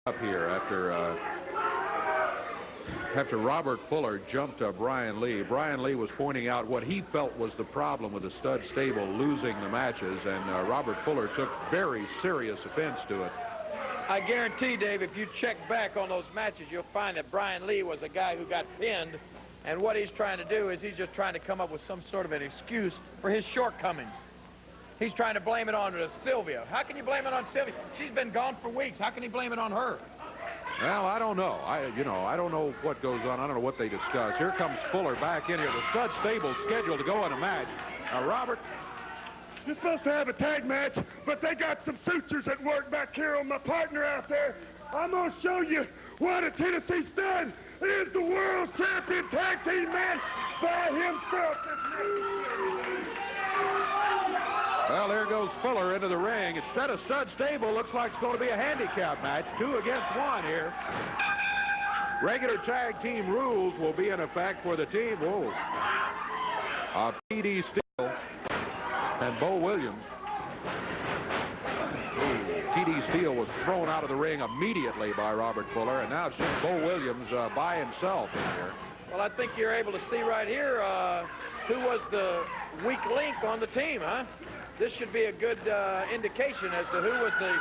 Up here after Robert Fuller jumped Brian Lee. Brian Lee was pointing out what he felt was the problem with the stud stable losing the matches, and Robert Fuller took very serious offense to it. I guarantee, Dave, if you check back on those matches, you'll find that Brian Lee was a guy who got pinned, and what he's trying to do is he's just trying to come up with some sort of an excuse for his shortcomings. He's trying to blame it on Sylvia. How can you blame it on Sylvia? She's been gone for weeks. How can he blame it on her? Well, I don't know. I don't know what goes on. I don't know what they discuss. Here comes Fuller back in here. The stud stable's scheduled to go in a match. Now, Robert, you're supposed to have a tag match, but they got some sutures at work back here on my partner out there. I'm going to show you what a Tennessee Stud is, the world champion tag team man by himself. Well, there goes Fuller into the ring. Instead of stud stable, looks like it's going to be a handicap match. 2 against 1 here. Regular tag team rules will be in effect for the team. Whoa. T.D. Steele and Bo Williams. T.D. Steele was thrown out of the ring immediately by Robert Fuller, and now it's just Bo Williams by himself in here. Well, I think you're able to see right here who was the weak link on the team, huh? This should be a good indication as to who was the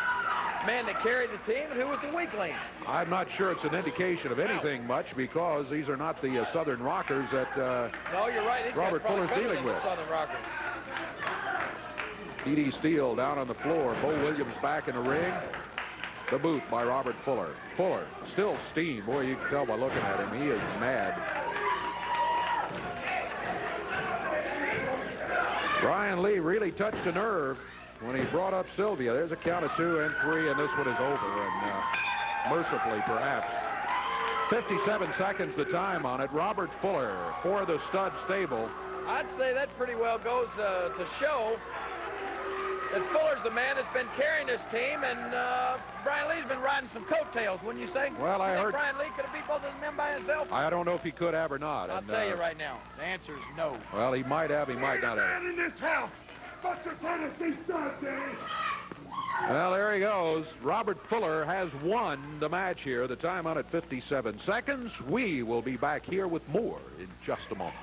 man that carried the team and who was the weak link. I'm not sure it's an indication of anything much, because these are not the Southern Rockers that no, you're right. Robert Fuller's dealing with. Southern Rockers. T.D. Steele down on the floor. Bo Williams back in the ring. The boot by Robert Fuller. Fuller still steam. Boy, you can tell by looking at him. He is mad. Brian Lee really touched a nerve when he brought up Sylvia. There's a count of 2 and 3, and this one is over, and mercifully, perhaps. 57 seconds the time on it. Robert Fuller for the stud stable. I'd say that pretty well goes to show that Fuller's the man that's been carrying this team, and Brian Lee's been riding some coattails, wouldn't you say? Well, I heard Brian Lee could have beat both of them by himself. I don't know if he could have or not. I'll tell you right now, the answer is no. Well, he might have, he might not have. In this house, but the Tennessee Stud, Dave. Well, there he goes. Robert Fuller has won the match here. The time on it, 57 seconds. We will be back here with more in just a moment.